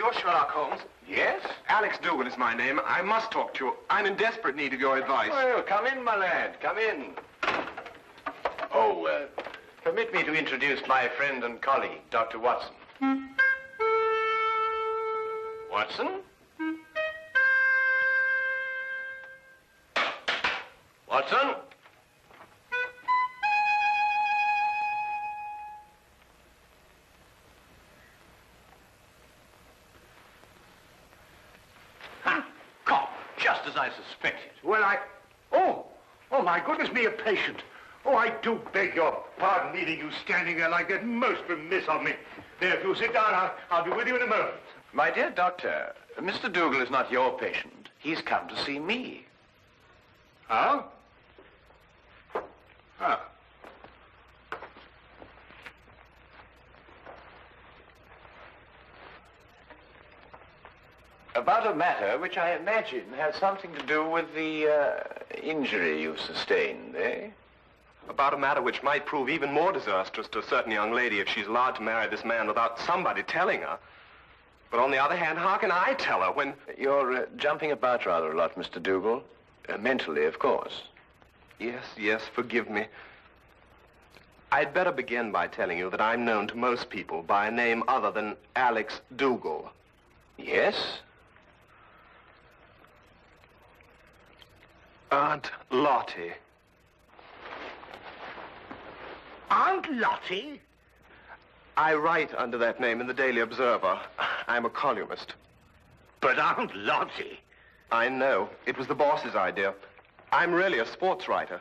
You're Sherlock Holmes? Yes? Alex Dougall is my name. I must talk to you. I'm in desperate need of your advice. Well, come in, my lad. Come in. Oh, permit me to introduce my friend and colleague, Dr. Watson. Watson? Watson? Just as I suspected. Well, Oh, my goodness me, a patient. Oh, I do beg your pardon leaving you standing there like that. Most remiss of me. There, if you'll sit down, I'll be with you in a moment. My dear doctor, Mr. Dougall is not your patient. He's come to see me. Huh? Huh. About a matter which I imagine has something to do with the injury you've sustained, eh? About a matter which might prove even more disastrous to a certain young lady if she's allowed to marry this man without somebody telling her. But on the other hand, how can I tell her when... You're jumping about rather a lot, Mr. Dougall. Mentally, of course. Yes, forgive me. I'd better begin by telling you that I'm known to most people by a name other than Alex Dougall. Yes? Aunt Lottie. Aunt Lottie? I write under that name in the Daily Observer. I'm a columnist. But Aunt Lottie? I know. It was the boss's idea. I'm really a sports writer.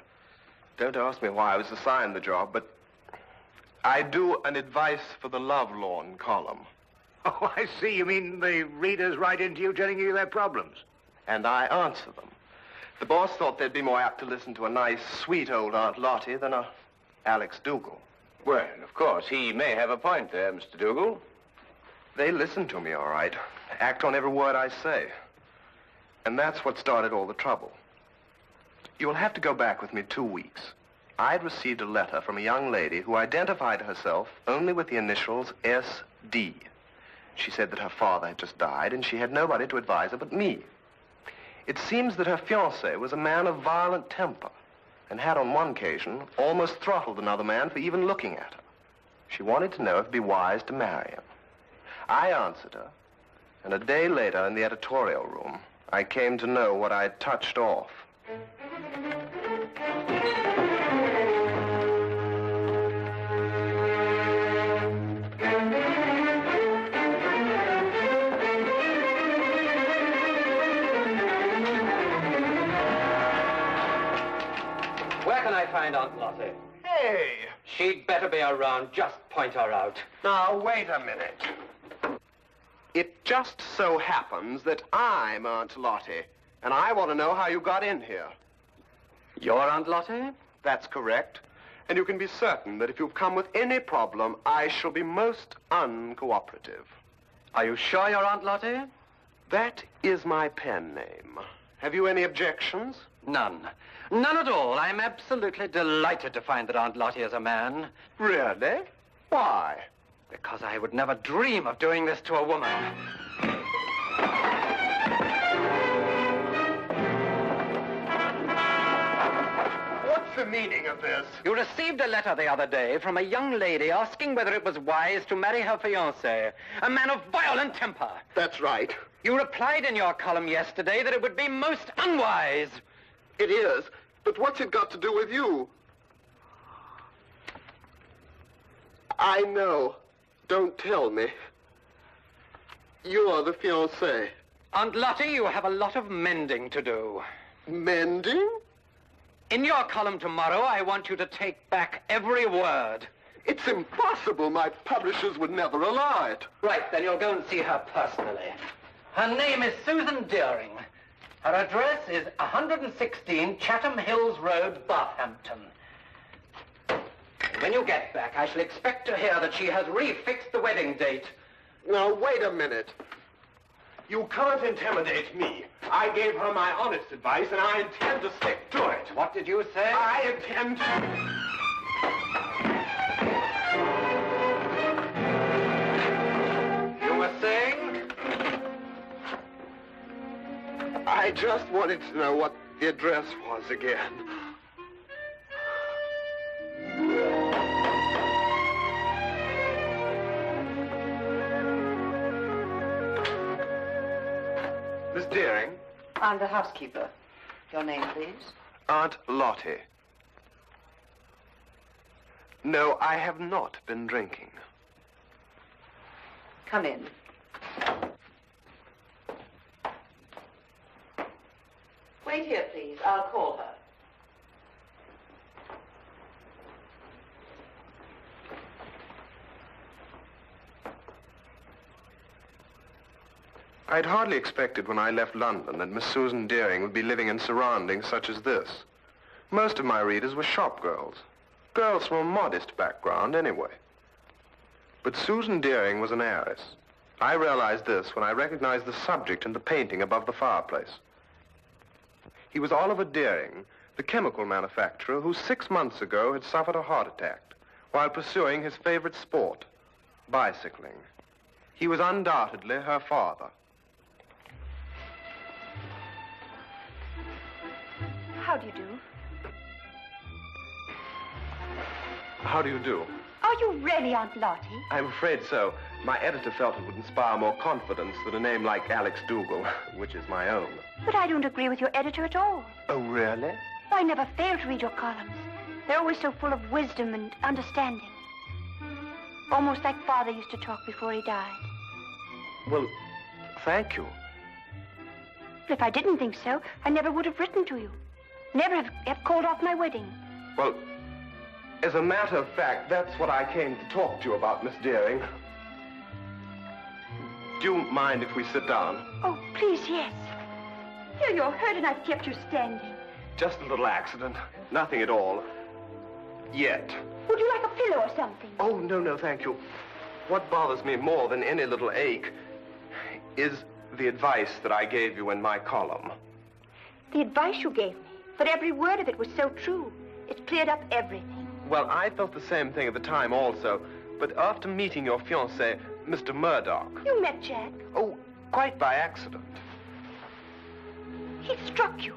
Don't ask me why I was assigned the job, but I do an advice for the lovelorn column. Oh, I see. You mean the readers write into you telling you their problems? And I answer them. The boss thought they'd be more apt to listen to a nice, sweet old Aunt Lottie than a Alex Dougall. Well, of course, he may have a point there, Mr. Dougall. They listen to me, all right. Act on every word I say. And that's what started all the trouble. You'll have to go back with me 2 weeks. I'd received a letter from a young lady who identified herself only with the initials S.D. She said that her father had just died, and she had nobody to advise her but me. It seems that her fiancé was a man of violent temper and had on one occasion almost throttled another man for even looking at her. She wanted to know if it'd be wise to marry him. I answered her, and a day later in the editorial room, I came to know what I'd touched off. Where can I find Aunt Lottie? Hey! She'd better be around. Just point her out. Now, wait a minute. It just so happens that I'm Aunt Lottie, and I want to know how you got in here. You're Aunt Lottie? That's correct. And you can be certain that if you've come with any problem, I shall be most uncooperative. Are you sure you're Aunt Lottie? That is my pen name. Have you any objections? None. None at all. I'm absolutely delighted to find that Aunt Lottie is a man. Really? Why? Because I would never dream of doing this to a woman. What's the meaning of this? You received a letter the other day from a young lady asking whether it was wise to marry her fiancé, a man of violent temper. That's right. You replied in your column yesterday that it would be most unwise. It is. But what's it got to do with you? I know. Don't tell me. You're the fiancé. Aunt Lottie, you have a lot of mending to do. Mending? In your column tomorrow, I want you to take back every word. It's impossible. My publishers would never allow it. Right, then you'll go and see her personally. Her name is Susan Deering. Her address is 116 Chatham Hills Road, Bathampton. When you get back, I shall expect to hear that she has refixed the wedding date. Now, wait a minute. You can't intimidate me. I gave her my honest advice, and I intend to stick to it. What did you say? I intend to... You were saying? I just wanted to know what the address was again. Miss Deering? I'm the housekeeper. Your name, please? Aunt Lottie. No, I have not been drinking. Come in. Wait here, please. I'll call her. I'd hardly expected when I left London that Miss Susan Deering would be living in surroundings such as this. Most of my readers were shop girls. Girls from a modest background, anyway. But Susan Deering was an heiress. I realized this when I recognized the subject in the painting above the fireplace. He was Oliver Deering, the chemical manufacturer who 6 months ago had suffered a heart attack while pursuing his favorite sport, bicycling. He was undoubtedly her father. How do you do? How do you do? Are you really Aunt Lottie? I'm afraid so. My editor felt it would inspire more confidence than a name like Alex Dougall, which is my own. But I don't agree with your editor at all. Oh, really? I never fail to read your columns. They're always so full of wisdom and understanding. Almost like Father used to talk before he died. Well, thank you. But if I didn't think so, I never would have written to you. Never have called off my wedding. Well, as a matter of fact, that's what I came to talk to you about, Miss Deering. Do you mind if we sit down? Oh, please, yes. Here you're hurt and I've kept you standing. Just a little accident. Nothing at all. Yet. Would you like a pillow or something? Oh, no, thank you. What bothers me more than any little ache is the advice that I gave you in my column. The advice you gave me, but every word of it was so true. It's cleared up everything. Well, I felt the same thing at the time also, but after meeting your fiancé, Mr. Murdock... You met Jack? Oh, quite by accident. He struck you.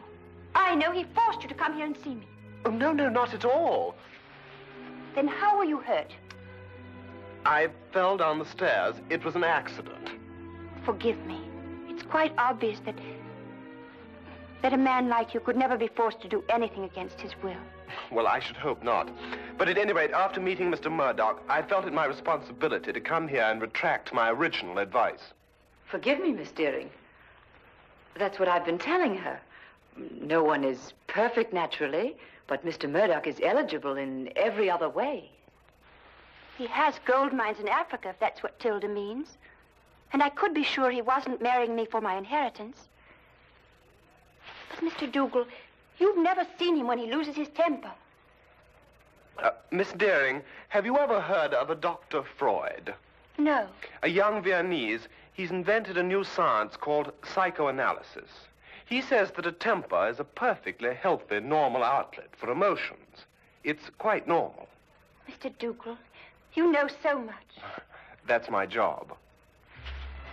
I know he forced you to come here and see me. Oh, no, not at all. Then how were you hurt? I fell down the stairs. It was an accident. Forgive me. It's quite obvious that a man like you could never be forced to do anything against his will. Well, I should hope not. But at any rate, after meeting Mr. Murdock, I felt it my responsibility to come here and retract my original advice. Forgive me, Miss Deering. That's what I've been telling her. No one is perfect naturally, but Mr. Murdock is eligible in every other way. He has gold mines in Africa, if that's what Tilda means. And I could be sure he wasn't marrying me for my inheritance. But, Mr. Dougall, you've never seen him when he loses his temper. Miss Deering, have you ever heard of a Dr. Freud? No. A young Viennese. He's invented a new science called psychoanalysis. He says that a temper is a perfectly healthy, normal outlet for emotions. It's quite normal. Mr. Dougall, you know so much. That's my job.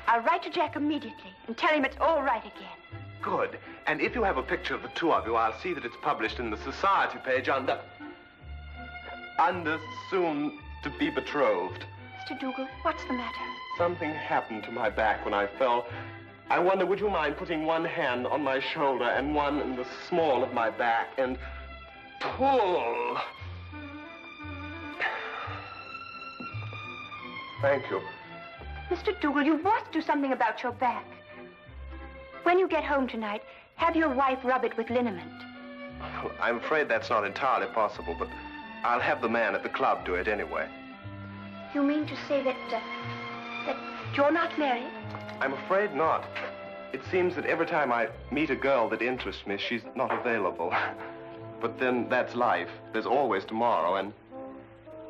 I'll write to Jack immediately and tell him it's all right again. Good. And if you have a picture of the two of you, I'll see that it's published in the society page under soon to be betrothed. Mr. Dougall, what's the matter? Something happened to my back when I fell. I wonder, would you mind putting one hand on my shoulder and one in the small of my back and pull? Thank you. Mr. Dougall, you must do something about your back. When you get home tonight, have your wife rub it with liniment. Well, I'm afraid that's not entirely possible, but I'll have the man at the club do it anyway. You mean to say that you're not married? I'm afraid not. It seems that every time I meet a girl that interests me, she's not available. But then that's life. There's always tomorrow, and,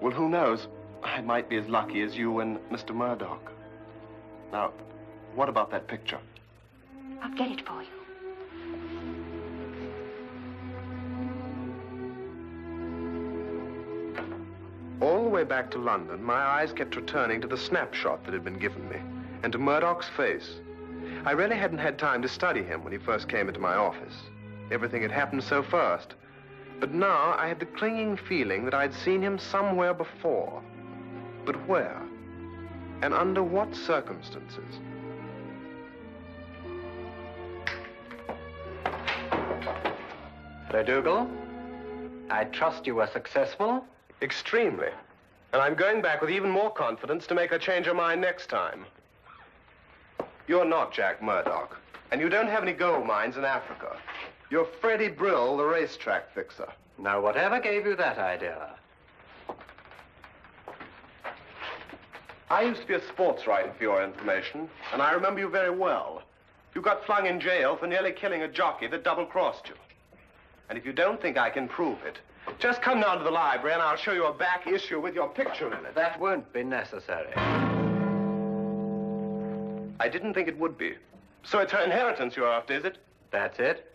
well, who knows? I might be as lucky as you and Mr. Murdock. Now, what about that picture? I'll get it for you. All the way back to London, my eyes kept returning to the snapshot that had been given me, and to Murdock's face. I really hadn't had time to study him when he first came into my office. Everything had happened so fast. But now I had the clinging feeling that I'd seen him somewhere before. But where? And under what circumstances? Hello, Dougall. I trust you were successful. Extremely. And I'm going back with even more confidence to make her change her mind next time. You're not Jack Murdock, and you don't have any gold mines in Africa. You're Freddie Brill, the racetrack fixer. Now, whatever gave you that idea? I used to be a sports writer, for your information, and I remember you very well. You got flung in jail for nearly killing a jockey that double-crossed you. And if you don't think I can prove it, just come down to the library and I'll show you a back issue with your picture in it. That won't be necessary. I didn't think it would be. So it's her inheritance you're after, is it? That's it.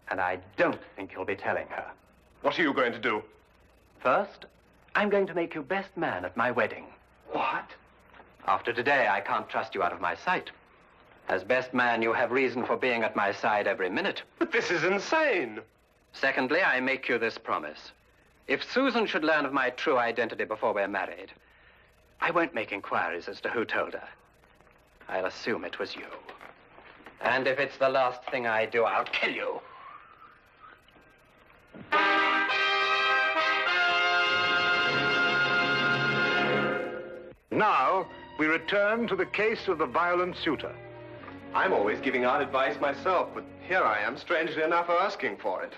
And I don't think you'll be telling her. What are you going to do? First, I'm going to make you best man at my wedding. What? After today, I can't trust you out of my sight. As best man, you have reason for being at my side every minute. But this is insane. Secondly, I make you this promise. If Susan should learn of my true identity before we're married, I won't make inquiries as to who told her. I'll assume it was you. And if it's the last thing I do, I'll kill you. Now, we return to the case of the violent suitor. I'm always giving out advice myself, but here I am, strangely enough, asking for it.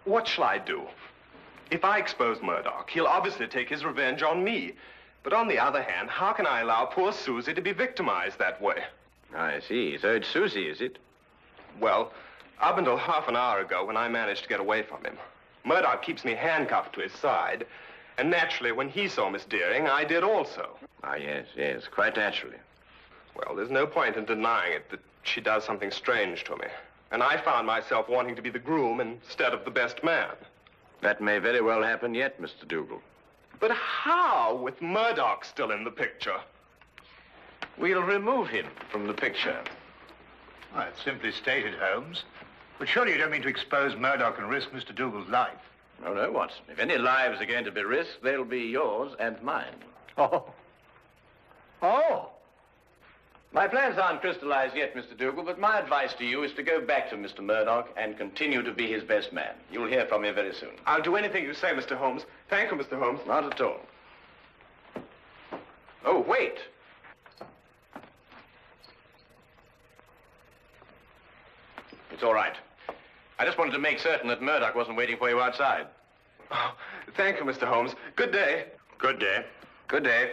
What shall I do? If I expose Murdock, he'll obviously take his revenge on me. But on the other hand, how can I allow poor Susie to be victimized that way? I see. So it's Susie, is it? Well, up until half an hour ago when I managed to get away from him. Murdock keeps me handcuffed to his side. And naturally, when he saw Miss Deering, I did also. Ah, yes, quite naturally. Well, there's no point in denying it that she does something strange to me. And I found myself wanting to be the groom instead of the best man. That may very well happen yet, Mr. Dougall. But how, with Murdock still in the picture? We'll remove him from the picture. Well, it's simply stated, Holmes. But surely you don't mean to expose Murdock and risk Mr. Dougal's life. No, Watson. If any lives are going to be risked, they'll be yours and mine. Oh. My plans aren't crystallized yet, Mr. Dougall, but my advice to you is to go back to Mr. Murdock and continue to be his best man. You'll hear from me very soon. I'll do anything you say, Mr. Holmes. Thank you, Mr. Holmes. Not at all. Oh, wait. It's all right. I just wanted to make certain that Murdock wasn't waiting for you outside. Oh, thank you, Mr. Holmes. Good day. Good day. Good day.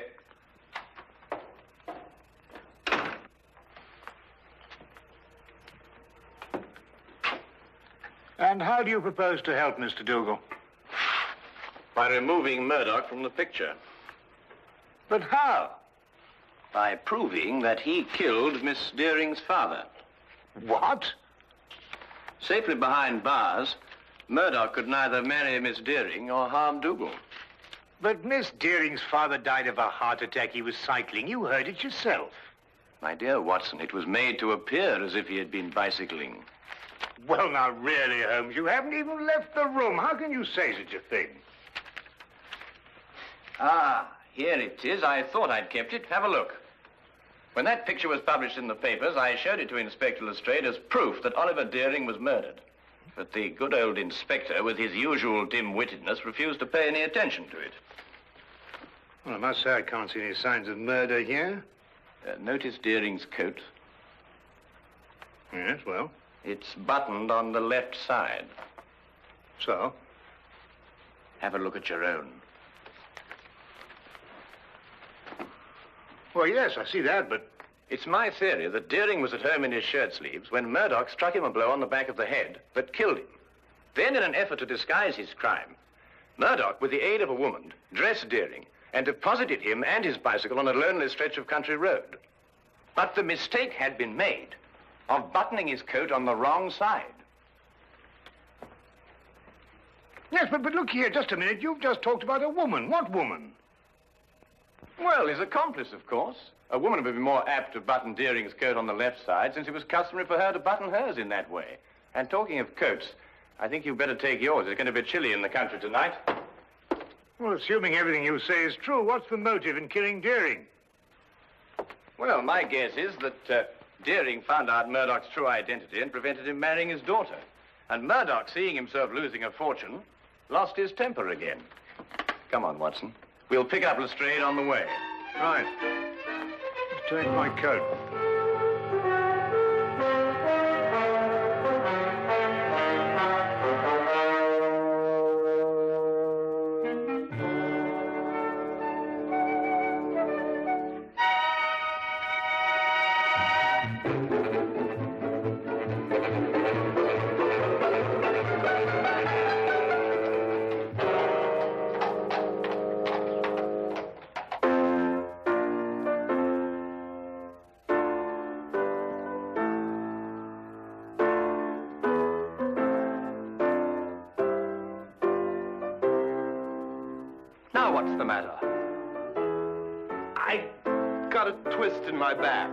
And how do you propose to help Mr. Dougal? By removing Murdock from the picture. But how? By proving that he killed Miss Deering's father. What? Safely behind bars, Murdock could neither marry Miss Deering or harm Dougall. But Miss Deering's father died of a heart attack. He was cycling. You heard it yourself. My dear Watson, it was made to appear as if he had been bicycling. Well, now, really, Holmes, you haven't even left the room. How can you say such a thing? Ah, here it is. I thought I'd kept it. Have a look. When that picture was published in the papers, I showed it to Inspector Lestrade as proof that Oliver Deering was murdered. But the good old inspector, with his usual dim-wittedness, refused to pay any attention to it. Well, I must say I can't see any signs of murder here. Notice Deering's coat. Yes, well. It's buttoned on the left side. So? Have a look at your own. Well, yes, I see that, but... It's my theory that Deering was at home in his shirt sleeves when Murdock struck him a blow on the back of the head that killed him. Then, in an effort to disguise his crime, Murdock, with the aid of a woman, dressed Deering and deposited him and his bicycle on a lonely stretch of country road. But the mistake had been made of buttoning his coat on the wrong side. Yes, but look here, just a minute. You've just talked about a woman. What woman? Well, his accomplice, of course. A woman would be more apt to button Deering's coat on the left side, since it was customary for her to button hers in that way. And talking of coats, I think you'd better take yours. It's going to be chilly in the country tonight. Well, assuming everything you say is true, what's the motive in killing Deering? Well, my guess is that Deering found out Murdock's true identity and prevented him marrying his daughter. And Murdock, seeing himself losing a fortune, lost his temper again. Come on, Watson. We'll pick up Lestrade on the way. Right. Take my coat. Now what's the matter? I got a twist in my back.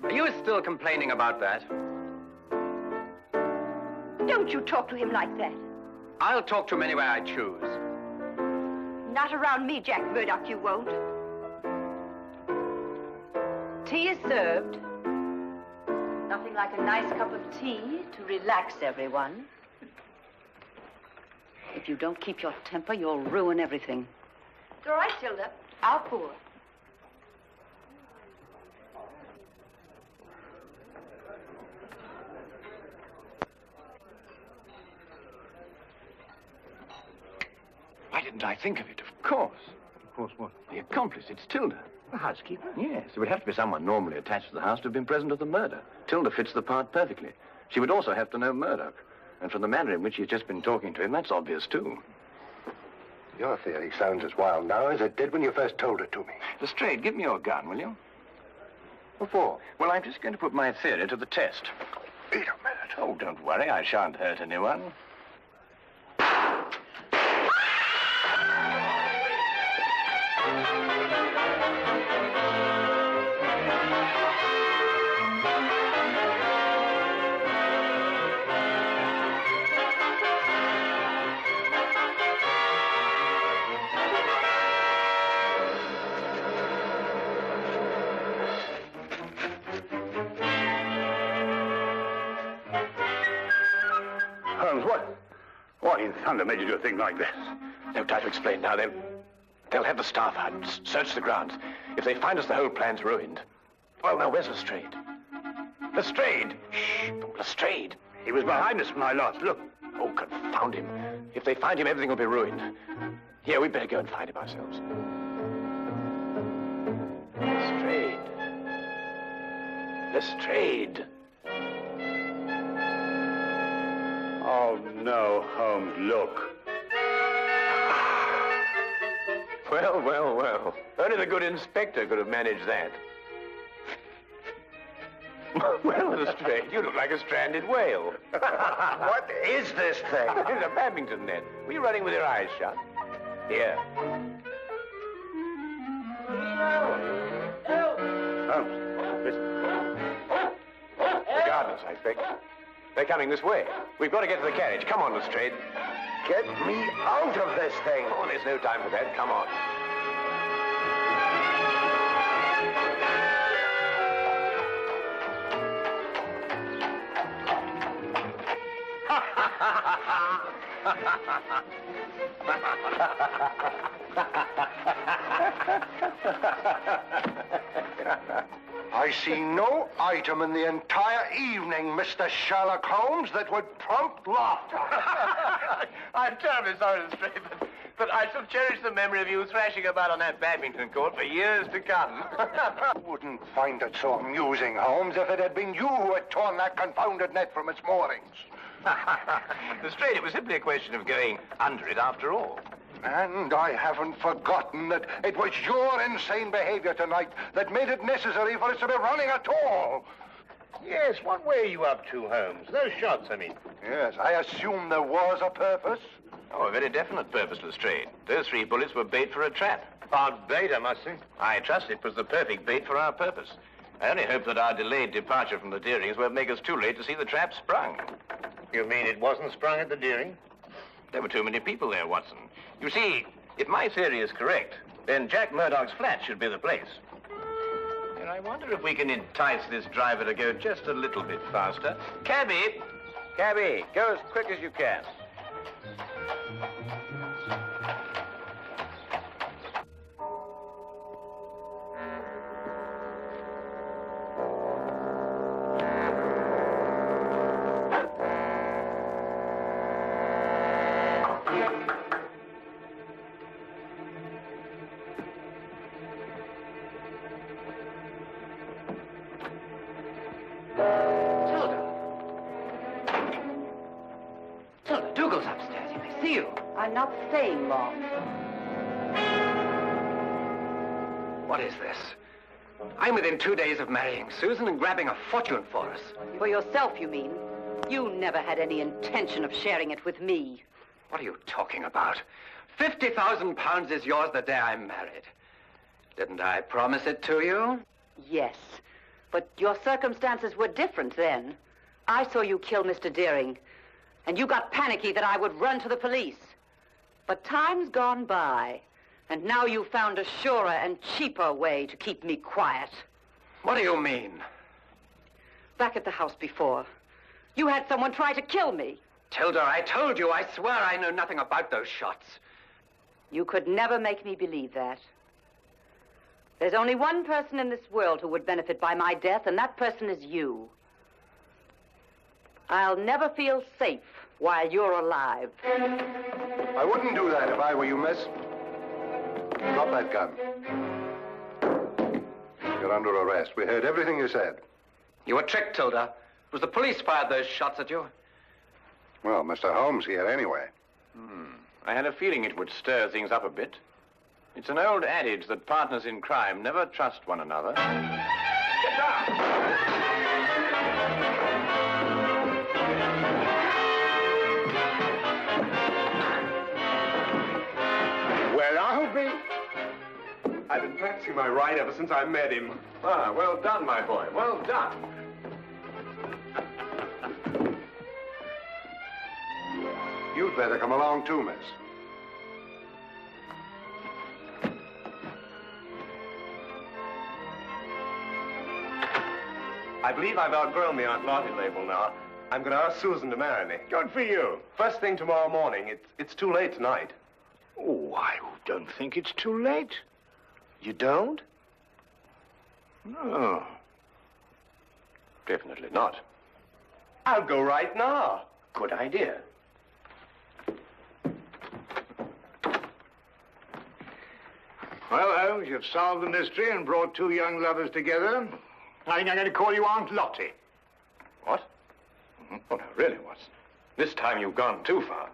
Are you still complaining about that? Don't you talk to him like that. I'll talk to him any way I choose. Not around me, Jack Murdock, you won't. Tea is served. Nothing like a nice cup of tea to relax everyone. If you don't keep your temper, you'll ruin everything. It's all right, Tilda. I'll pour. Why didn't I think of it? Of course. Of course, what? The accomplice, it's Tilda. The housekeeper? Yes, it would have to be someone normally attached to the house to have been present at the murder. Tilda fits the part perfectly. She would also have to know Murdock. And from the manner in which she's just been talking to him, that's obvious, too. Your theory sounds as wild now as it did when you first told it to me. Lestrade, give me your gun, will you? What for? Well, I'm just going to put my theory to the test. Wait a minute. Oh, don't worry, I shan't hurt anyone. Holmes, what in thunder made you do a thing like this? No time to explain now, then. They'll have the staff out, search the grounds. If they find us, the whole plan's ruined. Well, now, where's Lestrade? Lestrade! Shh! Lestrade! He was behind us when I lost. Look. Oh, confound him. If they find him, everything will be ruined. Here, we'd better go and find him ourselves. Lestrade. Lestrade. Oh, no, Holmes, look. Well, well, well. Only the good inspector could have managed that. Well, Lestrade, you look like a stranded whale. What is this thing? It's a badminton net. Were you running with your eyes shut? Here. Holmes, listen. The gardeners, I expect. They're coming this way. We've got to get to the carriage. Come on, Lestrade. Get me out of this thing. Oh, there's no time for that. Come on. I see no item in the entire evening, Mr. Sherlock Holmes, that would prompt laughter. I'm terribly sorry, Lestrade, but I shall cherish the memory of you thrashing about on that badminton court for years to come. I wouldn't find it so amusing, Holmes, if it had been you who had torn that confounded net from its moorings. Lestrade, it was simply a question of going under it after all. And I haven't forgotten that it was your insane behavior tonight that made it necessary for us to be running at all. Yes, what were you up to, Holmes? Those shots, I mean. Yes, I assume there was a purpose. Oh, a very definite purpose, Lestrade. Those 3 bullets were bait for a trap. Hard bait, I must say. I trust it was the perfect bait for our purpose. I only hope that our delayed departure from the Deerings won't make us too late to see the trap sprung. You mean it wasn't sprung at the Deering? There were too many people there, Watson. You see, if my theory is correct, then Jack Murdock's flat should be the place. And I wonder if we can entice this driver to go just a little bit faster. Cabby! Cabby, go as quick as you can. Dougall's upstairs. He may see you. I'm not staying long. What is this? I'm within 2 days of marrying Susan and grabbing a fortune for us. For yourself, you mean? You never had any intention of sharing it with me. What are you talking about? £50,000 is yours the day I'm married. Didn't I promise it to you? Yes, but your circumstances were different then. I saw you kill Mr. Deering, and you got panicky that I would run to the police. But time's gone by, and now you've found a surer and cheaper way to keep me quiet. What do you mean? Back at the house before, you had someone try to kill me. Tilda, I told you, I swear I know nothing about those shots. You could never make me believe that. There's only one person in this world who would benefit by my death, and that person is you. I'll never feel safe while you're alive. I wouldn't do that if I were you, miss. Drop that gun. You're under arrest. We heard everything you said. You were tricked, Tilda. It was the police fired those shots at you. Well, Mr. Holmes here anyway. I had a feeling it would stir things up a bit. It's an old adage that partners in crime never trust one another. Get down! Well, I'll be... I've been practicing my right ever since I met him. Ah, well done, my boy. Well done. You'd better come along too, miss. I believe I've outgrown the Aunt Lottie label now. I'm going to ask Susan to marry me. Good for you. First thing tomorrow morning. It's too late tonight. Oh, I don't think it's too late. You don't? No. Definitely not. I'll go right now. Good idea. Well, Holmes, you've solved the mystery and brought 2 young lovers together. I think I'm going to call you Aunt Lottie. What? Oh, no, really, Watson. This time you've gone too far.